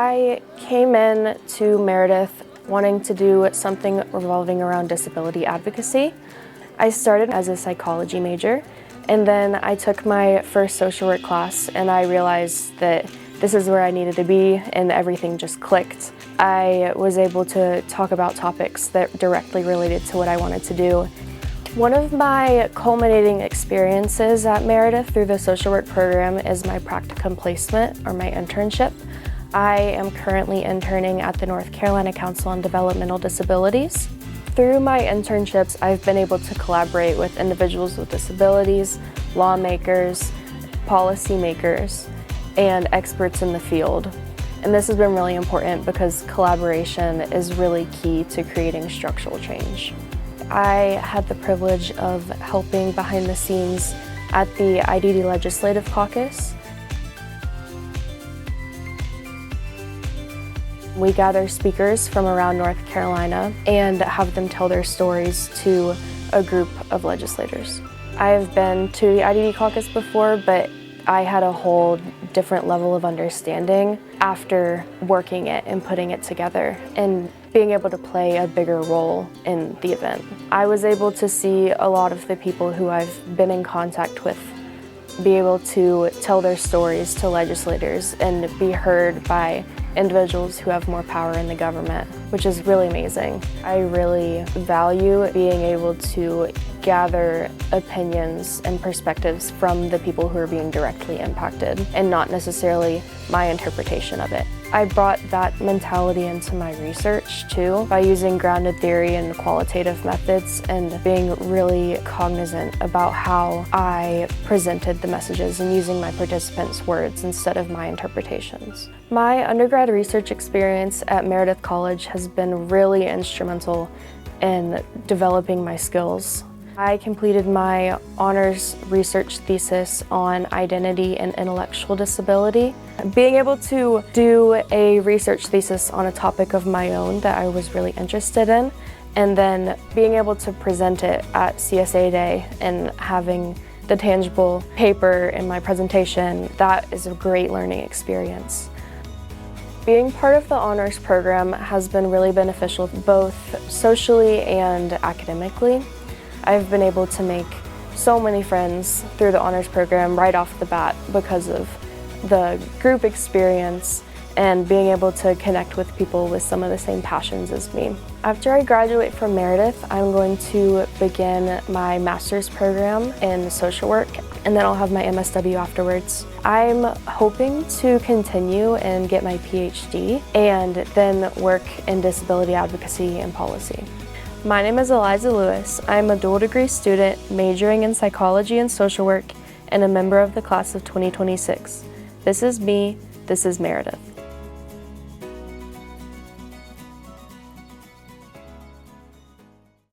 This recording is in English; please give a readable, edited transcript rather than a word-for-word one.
I came in to Meredith wanting to do something revolving around disability advocacy. I started as a psychology major, and then I took my first social work class and I realized that this is where I needed to be, and everything just clicked. I was able to talk about topics that directly related to what I wanted to do. One of my culminating experiences at Meredith through the social work program is my practicum placement, or my internship. I am currently interning at the North Carolina Council on Developmental Disabilities. Through my internships, I've been able to collaborate with individuals with disabilities, lawmakers, policymakers, and experts in the field. And this has been really important because collaboration is really key to creating structural change. I had the privilege of helping behind the scenes at the IDD Legislative Caucus. We gather speakers from around North Carolina and have them tell their stories to a group of legislators. I have been to the IDD Caucus before, but I had a whole different level of understanding after working it and putting it together and being able to play a bigger role in the event. I was able to see a lot of the people who I've been in contact with be able to tell their stories to legislators and be heard by individuals who have more power in the government, which is really amazing. I really value being able to gather opinions and perspectives from the people who are being directly impacted and not necessarily my interpretation of it. I brought that mentality into my research too by using grounded theory and qualitative methods and being really cognizant about how I presented the messages and using my participants' words instead of my interpretations. My undergrad research experience at Meredith College has been really instrumental in developing my skills. I completed my honors research thesis on identity and intellectual disability. Being able to do a research thesis on a topic of my own that I was really interested in, and then being able to present it at CSA Day and having the tangible paper in my presentation, that is a great learning experience. Being part of the honors program has been really beneficial both socially and academically. I've been able to make so many friends through the honors program right off the bat because of the group experience and being able to connect with people with some of the same passions as me. After I graduate from Meredith, I'm going to begin my master's program in social work, and then I'll have my MSW afterwards. I'm hoping to continue and get my PhD and then work in disability advocacy and policy. My name is Eliza Lewis. I'm a dual degree student majoring in psychology and social work and a member of the class of 2026. This is me, this is Meredith.